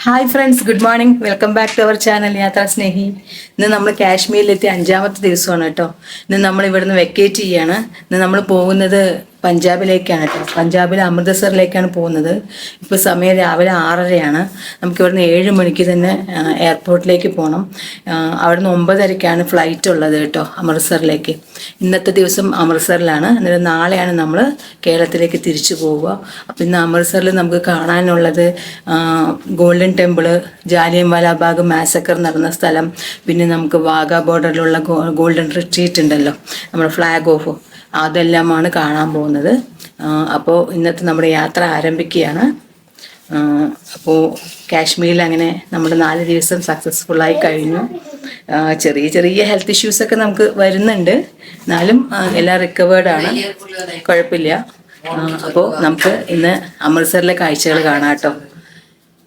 Hi friends, good morning. Welcome back to our channel Yathra Snehi. ഇന്ന് നമ്മൾ കാശ്മീരിലെത്തി 5-ാമത്തെ ദിവസമാണ് കേട്ടോ. ഇന്ന് നമ്മൾ ഇവിടുന്ന് വെക്കേറ്റ് ചെയ്യാണ്. ഇന്ന് നമ്മൾ പോകുന്നത് പഞ്ചാബിലേക്കാണ് കേട്ടോ. പഞ്ചാബിലെ അമൃത്സറിലേക്കാണ് പോകുന്നത്. ഇപ്പോൾ സമയം രാവിലെ 6:30 നമുക്ക് ഇവിടുന്ന് 7 മണിക്ക് തന്നെ എയർപോർട്ടിലേക്ക് പോകണം. അവിടുന്ന് 9:30 ഫ്ലൈറ്റ് ഉള്ളത് കേട്ടോ അമൃത്സറിലേക്ക്. ഇന്നത്തെ ദിവസം അമൃത്സറിലാണ്. എന്നിട്ട് നാളെയാണ് നമ്മൾ കേരളത്തിലേക്ക് തിരിച്ചു പോവുക. അപ്പോൾ ഇന്ന് അമൃത്സറിൽ നമുക്ക് കാണാനുള്ളത് ഗോൾഡൻ ടെമ്പിള്, ജാലിയൻവാലാ ബാഗ് മാസക്കർ നടന്ന സ്ഥലം, പിന്നെ നമുക്ക് വാഗ ബോർഡറിലുള്ള ഗോൾഡൻ റിട്രീറ്റ് ഉണ്ടല്ലോ, നമ്മുടെ ഫ്ലാഗ് ഓഫ്, അതെല്ലാമാണ് കാണാൻ പോകുന്നത്. അപ്പോൾ ഇന്നത്തെ നമ്മുടെ യാത്ര ആരംഭിക്കുകയാണ്. അപ്പോൾ കാശ്മീരിൽ അങ്ങനെ നമ്മുടെ 4 ദിവസം സക്സസ്ഫുള്ളായി കഴിഞ്ഞു. ചെറിയ ചെറിയ ഹെൽത്ത് ഇഷ്യൂസൊക്കെ നമുക്ക് വരുന്നുണ്ട്, എന്നാലും എല്ലാം റിക്കവേർഡാണ്, കുഴപ്പമില്ല. അപ്പോൾ നമുക്ക് ഇന്ന് അമൃത്സറിലെ കാഴ്ചകൾ കാണാം കേട്ടോ.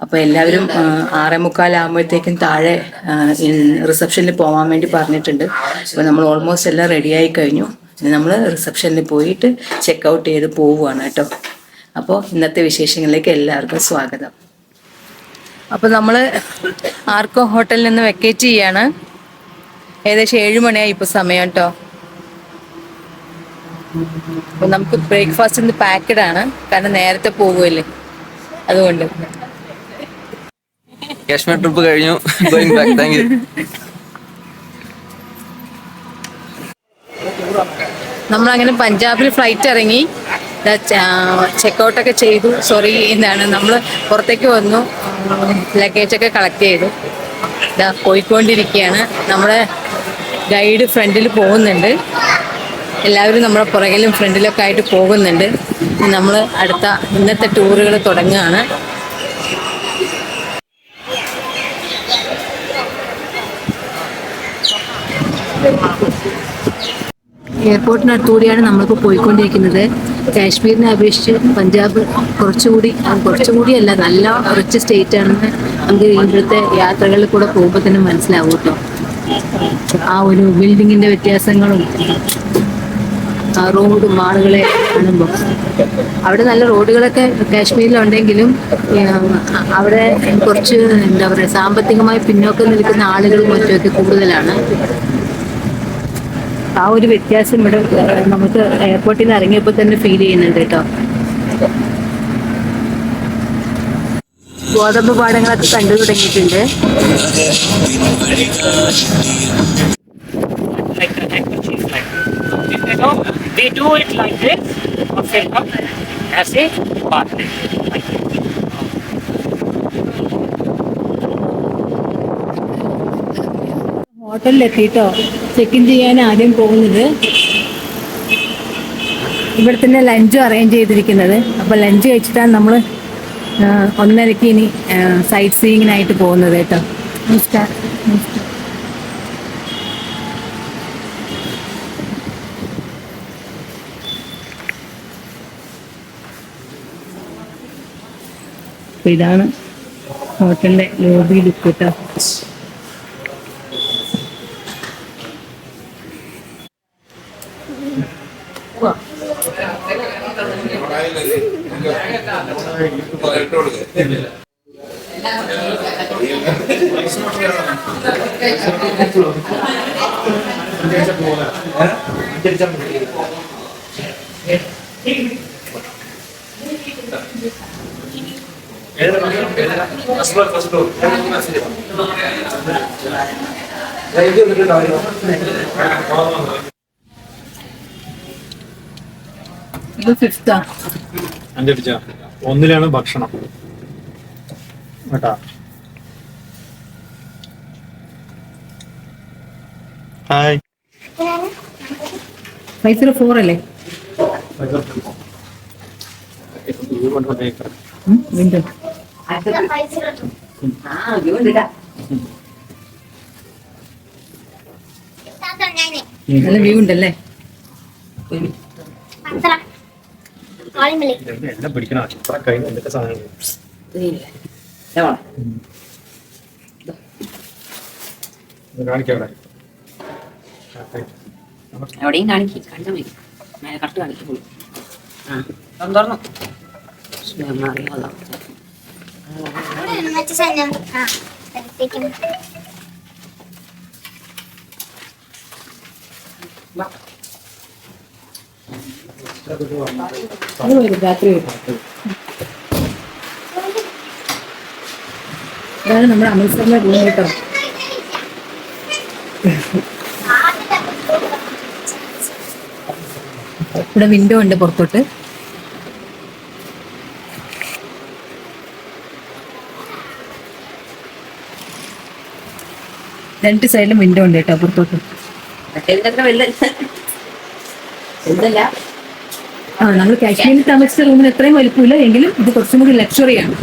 അപ്പോൾ എല്ലാവരും 6:45 താഴെ റിസപ്ഷനിൽ പോകാൻ വേണ്ടി പറഞ്ഞിട്ടുണ്ട്. അപ്പോൾ നമ്മൾ ഓൾമോസ്റ്റ് എല്ലാം റെഡിയായി കഴിഞ്ഞു. ഇനി നമ്മൾ റിസപ്ഷനിൽ പോയിട്ട് ചെക്കൗട്ട് ചെയ്ത് പോവുകയാണ് കേട്ടോ. അപ്പോൾ ഇന്നത്തെ വിശേഷങ്ങളിലേക്ക് എല്ലാവർക്കും സ്വാഗതം. അപ്പോൾ നമ്മൾ ആർക്കോ ഹോട്ടലിൽ നിന്ന് വെക്കേറ്റ് ചെയ്യാണ്. ഏകദേശം 7 മണിയായി ഇപ്പോൾ സമയം കേട്ടോ. അപ്പോൾ നമുക്ക് ബ്രേക്ക്ഫാസ്റ്റ് ഇന്ന് പാക്കഡ് ആണ്, കാരണം നേരത്തെ പോകുമല്ലേ, അതുകൊണ്ട്. കാശ്മീർ ട്രിപ്പ് കഴിഞ്ഞു, ഗോയിങ് ബാക്ക്. Thank you. നമ്മളങ്ങനെ പഞ്ചാബിൽ ഫ്ലൈറ്റ് ഇറങ്ങി, ചെക്കൗട്ടൊക്കെ ചെയ്തു. സോറി, നമ്മൾ പുറത്തേക്ക് വന്നു, ലഗേജൊക്കെ കളക്ട് ചെയ്തു. പോയിക്കൊണ്ടിരിക്കുകയാണ്. നമ്മുടെ ഗൈഡ് ഫ്രണ്ടിൽ പോകുന്നുണ്ട്, എല്ലാവരും നമ്മുടെ പുറകിലും ഫ്രണ്ടിലൊക്കെ ആയിട്ട് പോകുന്നുണ്ട്. നമ്മൾ അടുത്ത ഇന്നത്തെ ടൂറുകൾ തുടങ്ങുകയാണ്. എയർപോർട്ടിനടുത്തുകൂടിയാണ് നമ്മളിപ്പോൾ പോയിക്കൊണ്ടിരിക്കുന്നത്. കാശ്മീരിനെ അപേക്ഷിച്ച് പഞ്ചാബ് കുറച്ചുകൂടിയല്ല, നല്ല റിച്ച് സ്റ്റേറ്റ് ആണെന്ന് നമുക്ക് ഇവിടുത്തെ യാത്രകളിൽ കൂടെ പോകുമ്പോൾ തന്നെ മനസ്സിലാവും കേട്ടോ. ആ ഒരു ബിൽഡിങ്ങിൻ്റെ വ്യത്യാസങ്ങളും റോഡും ആളുകളെ കാണുമ്പോൾ, അവിടെ നല്ല റോഡുകളൊക്കെ കാശ്മീരിലുണ്ടെങ്കിലും അവിടെ കുറച്ച് എന്താ പറയുക, സാമ്പത്തികമായി പിന്നോക്കം നിൽക്കുന്ന ആളുകളും മറ്റുമൊക്കെ കൂടുതലാണ്. ആ ഒരു വ്യത്യാസം ഇവിടെ നമുക്ക് എയർപോർട്ടിൽ നിന്ന് ഇറങ്ങിയപ്പോൾ തന്നെ ഫീൽ ചെയ്യുന്നുണ്ട് കേട്ടോ. ഗോതമ്പ് പാടങ്ങളൊക്കെ കണ്ടു തുടങ്ങിയിട്ടുണ്ട്. ഹോട്ടലിലെത്തിയിട്ടോ ചെക്ക് ഇൻ ചെയ്യാൻ ആദ്യം പോകുന്നത്. ഇവിടെ തന്നെ ലഞ്ചും അറേഞ്ച് ചെയ്തിരിക്കുന്നത്. അപ്പോൾ ലഞ്ച് കഴിച്ചിട്ടാണ് നമ്മൾ 1:30 ഇനി സൈറ്റ് സീയിങ്ങിനായിട്ട് പോകുന്നത് കേട്ടോ. നമസ്കാരം. അപ്പോൾ ഇതാണ് ഹോട്ടലിൻ്റെ ലോബി ലുക്ക് കേട്ടോ. ഇത് 5th. 1-ലാണ് ഭക്ഷണം കേട്ടാ. ഹായ്, 4 അല്ലേ? വിൻഡോ നല്ല വ്യൂ ഉണ്ടല്ലേ. എല്ലാം പിടിക്കണം, ഇത്ര കഴിഞ്ഞ എന്തൊക്കെ സാധനങ്ങൾ കാണിക്കാം. എവിടെയും കാണിക്കും, കണ്ടാൽ മതി. കറക്റ്റ് കാണിക്കുള്ളൂ. ആ തുറന്നു അറിയാമല്ലോ. മറ്റു സാധനം എടുത്തേക്കും. ഇതാണ് നമ്മുടെ അമൃത്സറിലെ റൂം കേട്ടോ. ഇവിടെ വിൻഡോ ഉണ്ട് പുറത്തോട്ട്. രണ്ട് സൈഡിലും വിൻഡോ ഉണ്ട് കേട്ടോ പുറത്തോട്ട്. മറ്റേതിന്റെ വലുതല്ല. ആ, നമ്മൾ കാശ്മീരിൽ താമസിച്ച റൂമിന് എത്രയും വലുപ്പമില്ല, എങ്കിലും ഇത് കുറച്ചും കൂടി ലക്ഷറിയാണ്.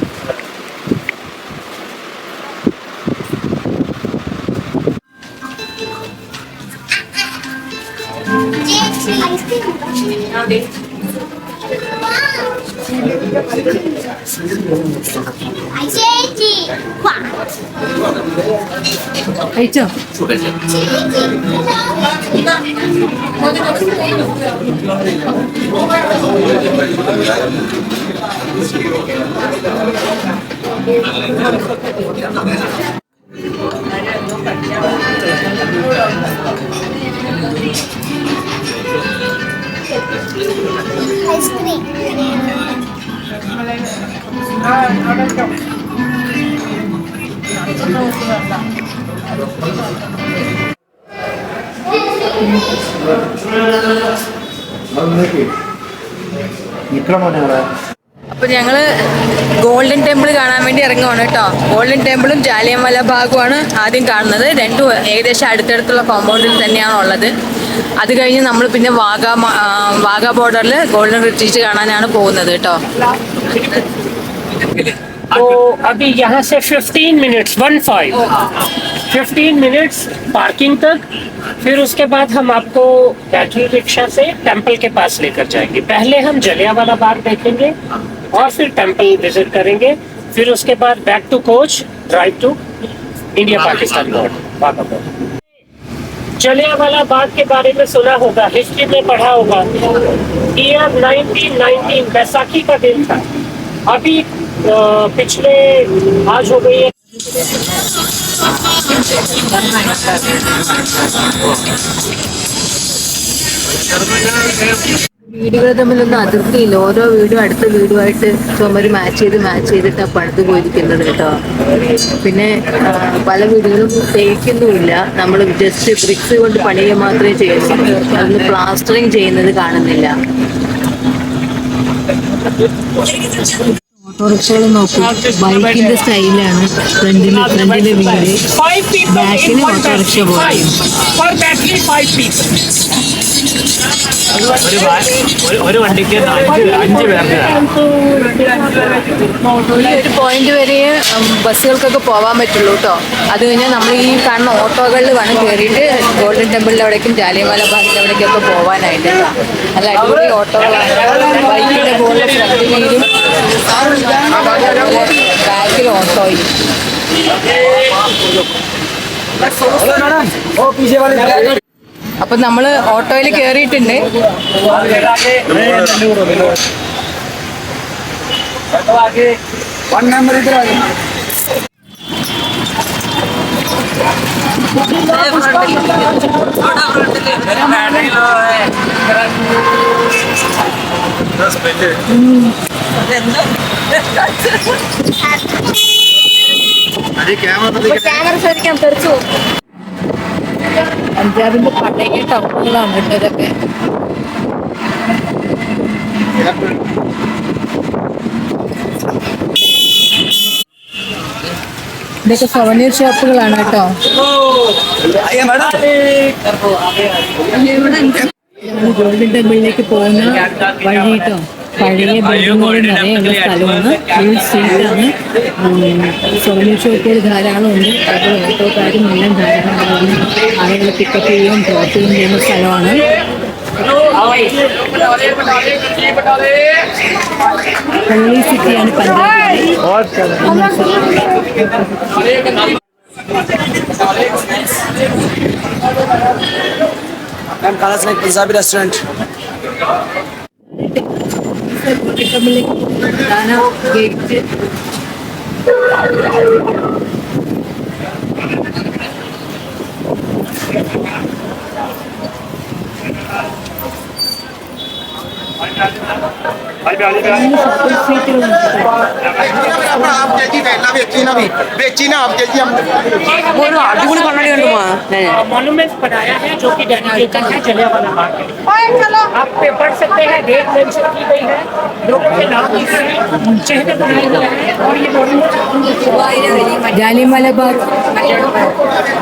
ചേച്ചി കഴിച്ചോ? ഐസ്ക്രീം. അപ്പൊ ഞങ്ങള് ഗോൾഡൻ ടെമ്പിൾ കാണാൻ വേണ്ടി ഇറങ്ങുവാണ് കേട്ടോ. ഗോൾഡൻ ടെമ്പിളും ജാലിയൻവാല ബാഗുമാണ് ആദ്യം കാണുന്നത്. രണ്ടും ഏകദേശം അടുത്തടുത്തുള്ള കോമ്പൗണ്ടിൽ തന്നെയാണ് ഉള്ളത്. അത് കഴിഞ്ഞ് നമ്മൾ പിന്നെ വാഗ ബോർഡറിൽ ഗോൾഡൻ റിട്രീറ്റ് കാണാനാണ് പോകുന്നത് കേട്ടോ. तो अभी यहाँ से 15 मिनट्स 15 मिनट्स पार्किंग तक, फिर उसके बाद हम आपको बैटरी रिक्शा से टेंपल के पास लेकर जाएंगे। पहले हम जलियांवाला बाग देखेंगे और फिर टेंपल विजिट करेंगे, फिर उसके बाद back to coach drive to India Pakistan border. Jallianwala Bagh के बारे में सुना होगा, हिस्ट्री में पढ़ा होगा। ईयर 1919 बैसाखी का दिन था। अभी पिछले आज हो गई है വീടുകൾ തമ്മിലൊന്നും അതിർത്തിയില്ല. ഓരോ വീടും അടുത്ത വീടുമായിട്ട് ചുമര് മാച്ച് ചെയ്തിട്ടാണ് പണിത് പോയിരിക്കുന്നത് കേട്ടോ. പിന്നെ പല വീടുകളും തേക്കുന്നുമില്ല. നമ്മൾ ജസ്റ്റ് ബ്രിക്സ് കൊണ്ട് പണിയുക മാത്രമേ ചെയ്യുന്നുള്ളൂ. അതൊന്ന് പ്ലാസ്റ്ററിങ് ചെയ്യുന്നത് കാണുന്നില്ല. ഓട്ടോറിക്ഷകൾ നോക്കും, ബൈക്കിന്റെ സ്റ്റൈലാണ്. ഫ്രണ്ടിലെ വീട്, ബാക്കിന് ഓട്ടോറിക്ഷ പോലെ. ഒരു വണ്ടിക്ക് 5 പേർക്ക്. ഒരു പോയിന്റ് വരെ ബസ്സുകൾക്കൊക്കെ പോകാൻ പറ്റുള്ളൂ കേട്ടോ. അത് കഴിഞ്ഞാൽ നമ്മൾ ഈ കാണുന്ന ഓട്ടോകളിൽ വേണം കയറിയിട്ട് ഗോൾഡൻ ടെമ്പിളിൻ്റെ അവിടേക്കും ജാലിയൻവാല ബാഗിൻ്റെ അവിടേക്കൊക്കെ പോകാനായിട്ട്. നല്ല അടിപൊളി ഓട്ടോകളാണ്. ബൈക്കിൻ്റെ പോലെ ഫ്രണ്ടിലും ബാക്കിൽ ഓട്ടോയും. അപ്പൊ നമ്മള് ഓട്ടോയിൽ കയറിയിട്ടുണ്ട്. ക്യാമറ ശരിക്കും തെറിച്ചു. പഞ്ചാബിന്റെ പഴയ ടൗണുകളാണ് കേട്ടോ ഇതൊക്കെ. ഇതൊക്കെ സൊവനീർ ഷോപ്പുകളാണ് കേട്ടോ. ഗോൾഡൻ ടെമ്പിളിലേക്ക് പോകുന്ന വഴി കേട്ടോ. പഴയ ബിൽഡിങ്ങുകൾ നിറയുള്ള സ്ഥലമാണ്. ഫുൾ സ്ട്രീറ്റാണ്. സൊവനീർ ഷോപ്പുകൾ ധാരാളം ഉണ്ട്. അപ്പോൾ ഓട്ടോക്കാരും എല്ലാം ധാരാളമാണ്. ആളുകൾ പിക്കപ്പ് ചെയ്യുകയും ഡ്രോപ്പ് ചെയ്യുകയും ചെയ്യുന്ന സ്ഥലമാണ്. ഹോളി സിറ്റിയാണ് പഞ്ചാബിലെ. पंजाबी रेस्टोरेंट പ്രധാന ഗേറ്റ് അടിപൊളി കണ്ണാടി കണ്ടു मॉन्यूमेंट बनाया है जो कि डेडिकेटेड है जलियांवाला बाग के लिए। आप पे पढ़ सकते हैं, डेट मेंशन की गई है, लोगों के नाम लिखे हैं, चेहरे बनाए हुए हैं और ये मॉन्यूमेंट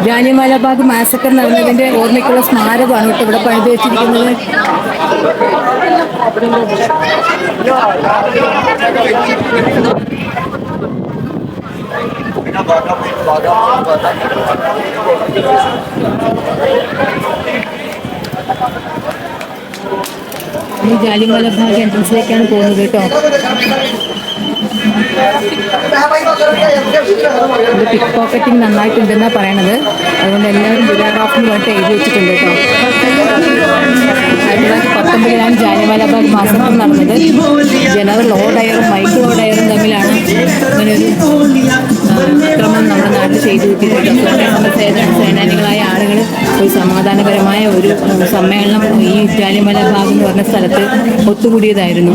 ജാലിയൻവാല ബാഗ് മാസക്കർ നടന്നതിന്റെ ഓർമ്മയ്ക്കുള്ള സ്മാരകമാണ് കേട്ടോ ഇവിടെ പണിത് വെച്ചിരിക്കുന്നത്. ഈ ജാലിയൻവാല ബാഗ് എൻട്രൻസിലേക്കാണ് പോകുന്നത് കേട്ടോ. പിക്ക് പോക്കറ്റിംഗ് നന്നായിട്ടുണ്ടെന്നാണ് പറയണത്. അതുകൊണ്ട് എല്ലാവരും ബിലാറാഫിന് വേണ്ടി എഴുതി വെച്ചിട്ടുണ്ട് കേട്ടോ. 1919 ജാലിയൻവാല ബാഗ് മാസക്കം നടന്നത്. ജനറൽ ഓഡയറും മൈക്കിൾ ഓഡയറും തമ്മിലാണ് ഇങ്ങനെ ഒരു അക്രമം നമ്മുടെ നാട്ടിൽ ചെയ്തു കിട്ടിയിട്ടുണ്ട്. സേനാനികളായ ആളുകൾ ഒരു സമാധാനപരമായ ഒരു സമ്മേളനം ഈ ജാലിയൻവാല ബാഗ് എന്ന് പറഞ്ഞ സ്ഥലത്ത് ഒത്തുകൂടിയതായിരുന്നു.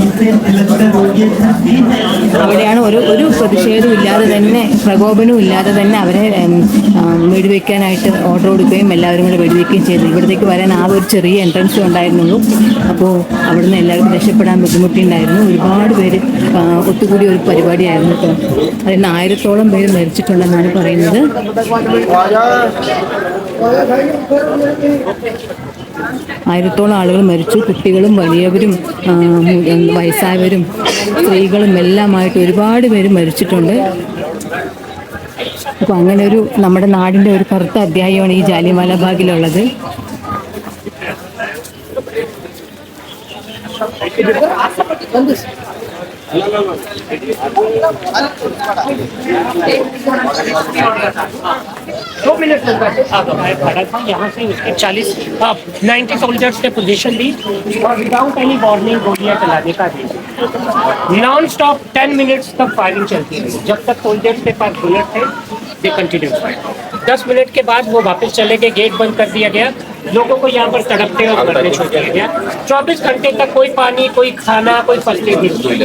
അവിടെയാണ് ഒരു പ്രതിഷേധവും ഇല്ലാതെ തന്നെ, പ്രകോപനവും ഇല്ലാതെ തന്നെ അവരെ വെടിവെക്കാനായിട്ട് ഓർഡർ കൊടുക്കുകയും എല്ലാവരും കൂടെ വെടിവെക്കുകയും ചെയ്തു. ഇവിടത്തേക്ക് വരാൻ ആ ഒരു ചെറിയ എൻട്രൻസ് ഉണ്ടായിരുന്നുള്ളൂ. അപ്പോൾ അവിടുന്ന് എല്ലാവർക്കും രക്ഷപ്പെടാൻ ബുദ്ധിമുട്ടുണ്ടായിരുന്നു. ഒരുപാട് പേര് ഒത്തുകൂടിയ ഒരു പരിപാടിയായിരുന്നു കേട്ടോ. അതിന് 1000-ഓളം പേര് മരിച്ചിട്ടുണ്ടെന്നാണ് പറയുന്നത്. 1000-ഓളം ആളുകൾ മരിച്ചു. കുട്ടികളും വലിയവരും വയസ്സായവരും സ്ത്രീകളും എല്ലാമായിട്ട് ഒരുപാട് പേര് മരിച്ചിട്ടുണ്ട്. അപ്പോൾ അങ്ങനെ ഒരു നമ്മുടെ നാടിൻ്റെ ഒരു കറുത്ത അധ്യായമാണ് ഈ ജാലിയൻവാല ബാഗിലുള്ളത്. दो मिनट यहाँ से उसके 90 सोल्जर्स ने पोजीशन दी और विदाउट एनी वार्निंग गोलियां चलाने का दी। नॉन स्टॉप 10 मिनट्स तक फायरिंग चलती रही। जब तक सोल्जर्स के पास बुलेट थे दे कंटिन्यू फाइट। 10 मिनट के बाद वो वापस चले गए, गेट बंद कर दिया गया, लोगों को यहाँ पर तड़पते और मरने छोड़ दिया गया। 24 घंटे तक कोई पानी, कोई खाना, कोई फसलें नहीं हुई।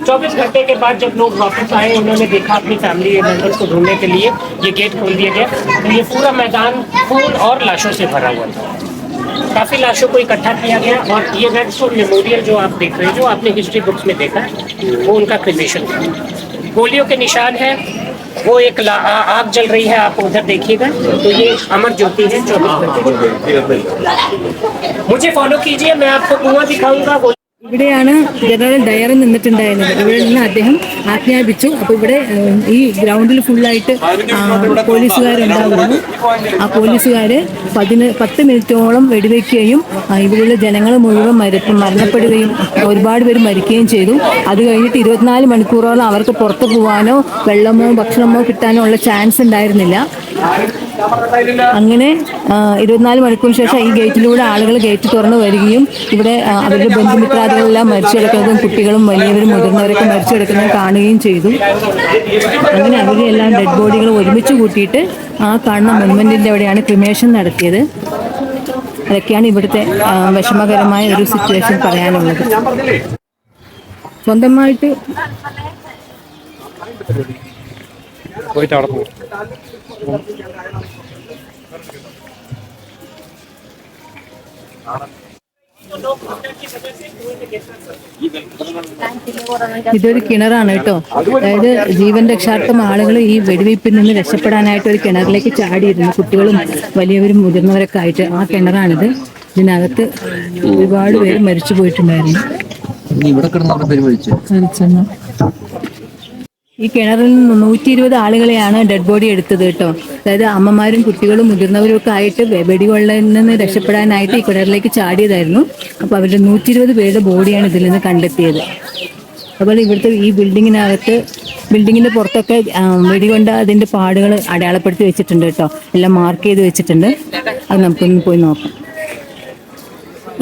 24 घंटे के बाद जब लोग वापस आए, उन्होंने देखा अपनी फैमिली मेंबर्स को ढूंढने के लिए ये गेट खोल दिया गया, तो ये पूरा मैदान खून और लाशों से भरा हुआ था। काफ़ी लाशों को इकट्ठा किया गया और ये रेड स्टोन मेमोरियल जो आप देख रहे हैं, जो आपने हिस्ट्री बुक्स में देखा है, वो उनका क्रिमेशन था। गोलियों के निशान है, वो एक आग जल रही है, आप उधर देखिएगा, तो ये अमर ज्योति है 24 घंटे। मुझे फॉलो कीजिए, मैं आपको कुआं दिखाऊंगा। ഇവിടെയാണ് ജനറൽ ഡയർ നിന്നിട്ടുണ്ടായിരുന്നത്. ഇവിടെ നിന്ന് അദ്ദേഹം ആജ്ഞാപിച്ചു. അപ്പോൾ ഇവിടെ ഈ ഗ്രൗണ്ടിൽ ഫുള്ളായിട്ട് പോലീസുകാരുണ്ടാകുന്നു. ആ പോലീസുകാർ 10 മിനിറ്റോളം വെടിവെക്കുകയും ഇവിടെയുള്ള ജനങ്ങൾ മുഴുവൻ മരണപ്പെടുകയും ഒരുപാട് പേര് മരിക്കുകയും ചെയ്തു. അത് കഴിഞ്ഞിട്ട് 24 മണിക്കൂറോളം അവർക്ക് പുറത്തു പോകാനോ വെള്ളമോ ഭക്ഷണമോ കിട്ടാനോ ഉള്ള ചാൻസ് ഉണ്ടായിരുന്നില്ല. അങ്ങനെ 24 മണിക്കൂറിന് ശേഷം ഈ ഗേറ്റിലൂടെ ആളുകൾ ഗേറ്റ് തുറന്നു വരികയും ഇവിടെ അവരുടെ ബന്ധുമിത്രാദികളെല്ലാം മരിച്ചു കിടക്കുന്നതും കുട്ടികളും വലിയവരും മുതിർന്നവരൊക്കെ മരിച്ചു കിടക്കുന്നതും കാണുകയും ചെയ്തു. അങ്ങനെ അവരെല്ലാം ഡെഡ് ബോഡികൾ ഒരുമിച്ച് കൂട്ടിയിട്ട് ആ കാണുന്ന മോനുമെന്റിൻ്റെ അവിടെയാണ് ക്രിമേഷൻ നടത്തിയത്. അതൊക്കെയാണ് ഇവിടുത്തെ വിഷമകരമായ ഒരു സിറ്റുവേഷൻ പറയാനുള്ളത്. സ്വന്തമായിട്ട് പോയിട്ട് അവിടെ പോകും. ഇതൊരു കിണറാണ് കേട്ടോ. അതായത് ജീവൻ രക്ഷാർത്ഥം ആളുകൾ ഈ വെടിവയ്പ്പിൽ നിന്ന് രക്ഷപ്പെടാനായിട്ട് ഒരു കിണറിലേക്ക് ചാടിയിരുന്നു. കുട്ടികളും വലിയവരും മുതിർന്നവരൊക്കെ ആയിട്ട്. ആ കിണറാണിത്. ഇതിനകത്ത് ഒരുപാട് പേര് മരിച്ചു പോയിട്ടുണ്ടായിരുന്നു. ഈ കിണറിൽ നിന്ന് 120 ആളുകളെയാണ് ഡെഡ് ബോഡി എടുത്തത് കേട്ടോ. അതായത് അമ്മമാരും കുട്ടികളും മുതിർന്നവരും ഒക്കെ ആയിട്ട് വെടികൊള്ളയിൽ നിന്ന് രക്ഷപ്പെടാനായിട്ട് ഈ കിണറിലേക്ക് ചാടിയതായിരുന്നു. അപ്പോൾ അവരുടെ 120 പേരുടെ ബോഡിയാണ് ഇതിൽ നിന്ന് കണ്ടെത്തിയത്. അതുപോലെ ഇവിടുത്തെ ഈ ബിൽഡിങ്ങിന്റെ പുറത്തൊക്കെ വെടികൊണ്ട് അതിന്റെ പാടുകൾ അടയാളപ്പെടുത്തി വെച്ചിട്ടുണ്ട് കേട്ടോ. എല്ലാം മാർക്ക് ചെയ്ത് വെച്ചിട്ടുണ്ട്. അത് നമുക്കൊന്ന് പോയി നോക്കാം.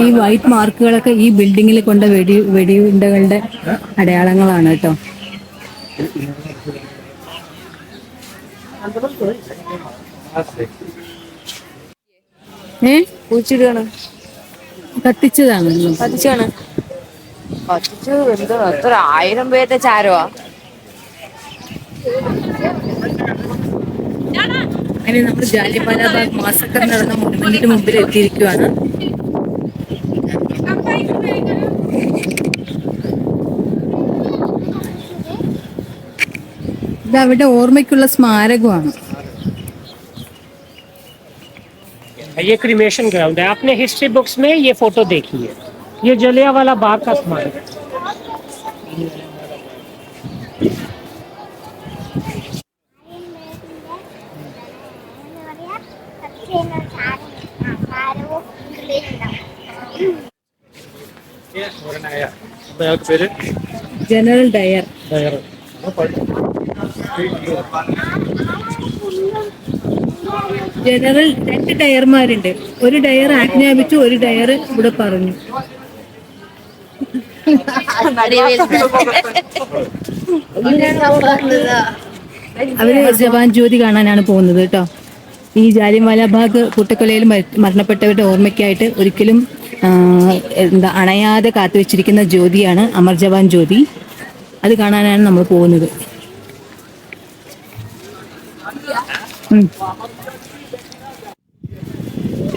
ഈ വൈറ്റ് മാർക്കുകളൊക്കെ ഈ ബിൽഡിങ്ങിൽ കൊണ്ട വെടിയുണ്ടകളുടെ അടയാളങ്ങളാണ് കേട്ടോ. കുഴിച്ചിടുകയാണ്, കത്തിച്ചതാണ്. കത്തിച്ചാണ്. കത്തിച്ച് എന്തോ എത്ര 1000 പേരുടെ ചാരവാ. അങ്ങനെ നമ്മൾ ജാലിയൻവാല ബാഗ് മാസക്കർ നടന്ന മോണമെന്റിന് മുമ്പിൽ എത്തിയിരിക്കുകയാണ്. ഇത് അവിടെ ഓർമ്മയ്ക്കുള്ള സ്മാരകമാണ്. ये क्रीमेशन ग्राउंड है, आपने हिस्ट्री बुक्स में ये फोटो देखी है, ये जलियांवाला बाग का स्मारक है। പേര് ജനറൽ ഡയർ. ജനറൽ 2 ഡയർമാരുണ്ട്. ഒരു ഡയർ ആജ്ഞാപിച്ചു, ഒരു ഡയർ ഇവിടെ പറഞ്ഞു. അവര് ജവാൻ ജ്യോതി കാണാനാണ് പോകുന്നത് കേട്ടോ. ഈ ജാലിയൻവാല ബാഗ് കൂട്ടക്കൊലയിൽ മരണപ്പെട്ടവരുടെ ഓർമ്മയ്ക്കായിട്ട് ഒരിക്കലും അണയാതെ കാത്തുവെച്ചിരിക്കുന്ന ജ്യോതിയാണ് അമർ ജവാൻ ജ്യോതി. അത് കാണാനാണ് നമ്മൾ പോകുന്നത്.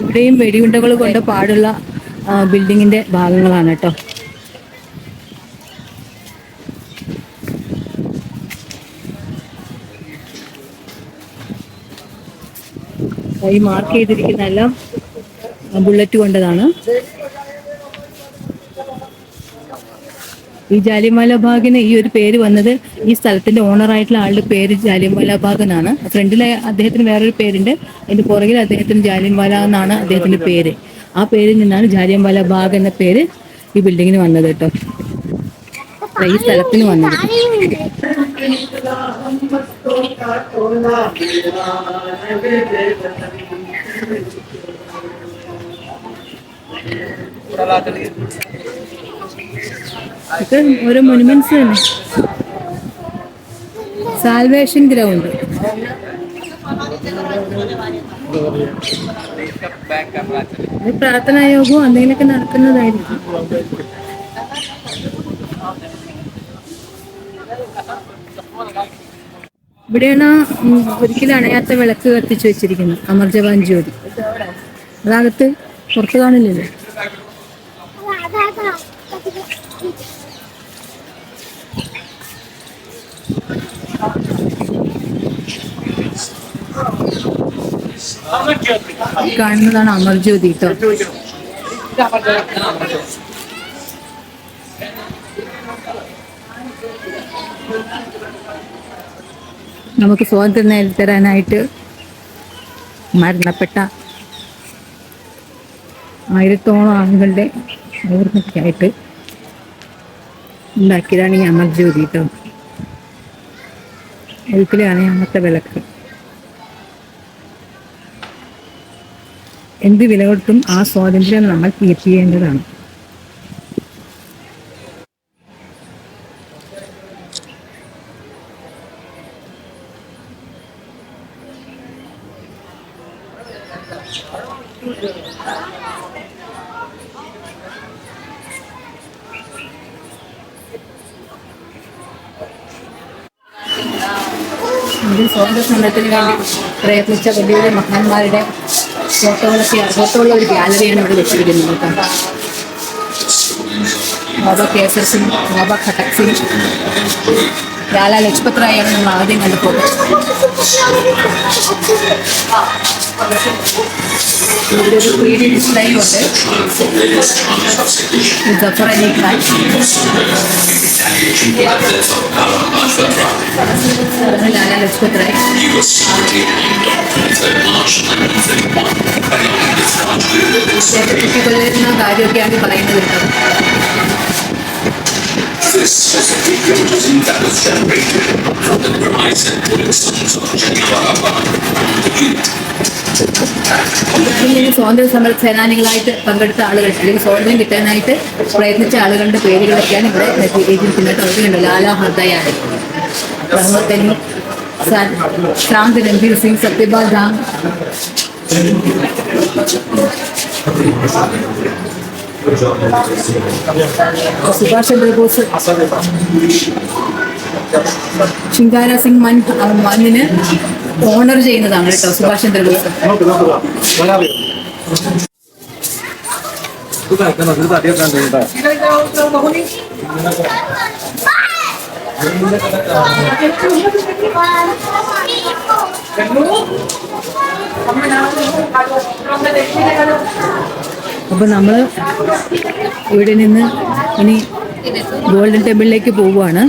ഇവിടെയും വെടിയുണ്ടകൾ കൊണ്ട് പാടുള്ള ബിൽഡിങ്ങിന്റെ ഭാഗങ്ങളാണ് കേട്ടോ. ഈ മാർക്ക് ചെയ്തിരിക്കുന്നതെല്ലാം ബുള്ളറ്റ് കൊണ്ടതാണ്. ഈ ജാലിയൻവാല ബാഗിന് ഈ ഒരു പേര് വന്നത് ഈ സ്ഥലത്തിന്റെ ഓണറായിട്ടുള്ള ആളുടെ പേര് ജാലിയൻവാല ബാഗ് എന്നാണ്. ഫ്രണ്ടിലെ അദ്ദേഹത്തിന് വേറൊരു പേരുണ്ട്, അതിന്റെ പുറകിൽ അദ്ദേഹത്തിന് ജാലിയൻവാല എന്നാണ് അദ്ദേഹത്തിന്റെ പേര്. ആ പേരിൽ നിന്നാണ് ജാലിയൻവാല ബാഗ് എന്ന പേര് ഈ ബിൽഡിങ്ങിന് വന്നത് കേട്ടോ, ഈ സ്ഥലത്തിന് വന്നത്. ഇത് ഓരോ മോണുമെന്റ്സ് തന്നെ. സാൽവേഷൻ ഗ്രൗണ്ട്, പ്രാർത്ഥനാ യോഗവും എന്തെങ്കിലുമൊക്കെ നടക്കുന്നതായിരിക്കും. ഇവിടെയാണ് ഒരിക്കലും അണയാത്ത വിളക്ക് കത്തിച്ചു വെച്ചിരിക്കുന്നത്, അമർ ജവാൻ ജ്യോതി. അതകത്ത് പുറത്ത് കാണില്ലല്ലോ. കാണുന്നതാണ് അമർ ജ്യോതി കേട്ടോ. നമുക്ക് സ്വാതന്ത്ര്യം നേടിത്തരാനായിട്ട് മരണപ്പെട്ട 1000ഓളം ആളുകളുടെ ഓർമ്മയ്ക്കായിട്ട് ഉണ്ടാക്കിയതാണ് ഈ അമർ ജ്യോതി കേട്ടോ. ഒരിക്കലാണ് അന്നത്തെ വിളക്ക്. എന്ത് വില കൊടുത്തും ആ സ്വാതന്ത്ര്യം നമ്മൾ കീപ്പ് ചെയ്യേണ്ടതാണ്. ഇന്ത്യൻ സ്വാതന്ത്ര്യ സമരത്തിന് വേണ്ടി പ്രയത്നിച്ച വലിയ വലിയ മഹാന്മാരുടെ ഫോട്ടോയുള്ള ഒരു ഗാലറിയാണ് ഇവിടെ വെച്ചിരിക്കുന്നത് കേട്ടോ. ബാബ കേസർ സിംഗ്, ബാബ ഖട്ടക് സിംഗ്, ലാലാ ലജ്പത് റായാണ് നമ്മൾ ആദ്യം കണ്ടപ്പോൾ. ഇവിടെ ഒരു 3D ഡിസ്പ്ലേ ഉണ്ട്. ജഫർ അലി ഖാൻ, ലാലാ ലജ്പത് റായ്. കുട്ടിക്കൊള്ളുന്ന കാര്യമൊക്കെയാണ് പറയുന്നത് കേട്ടോ. This was a patriotism that was generated from the cries and bulletins of Jalianwala Bagh. സ്വാതന്ത്ര്യ സമര സേനാനികളായിട്ട് പങ്കെടുത്ത ആളുകൾ അല്ലെങ്കിൽ സ്വാതന്ത്ര്യം കിട്ടാനായിട്ട് പ്രയത്നിച്ച ആളുകളുടെ പേരുകളൊക്കെയാണ് ഇവിടെ എഴുതിയിരിക്കുന്നത്. അവരുണ്ട് ലാലാ ഹർദയാൻ, റഹ്മത്ത് അലി, शांत रणवीर सिंह, सत्यपाल धाम, सुभाष चंद्र बोस, ശിങ്കാര സിംഗ് മണ്ണിന് ഓണർ ചെയ്യുന്നതാണ് കേട്ടോ സുഭാഷ് ചന്ദ്രബോസ്. അപ്പോൾ നമ്മൾ ഇവിടെ നിന്ന് ഇനി ഗോൾഡൻ ടെമ്പിളിലേക്ക് പോവുകയാണ്.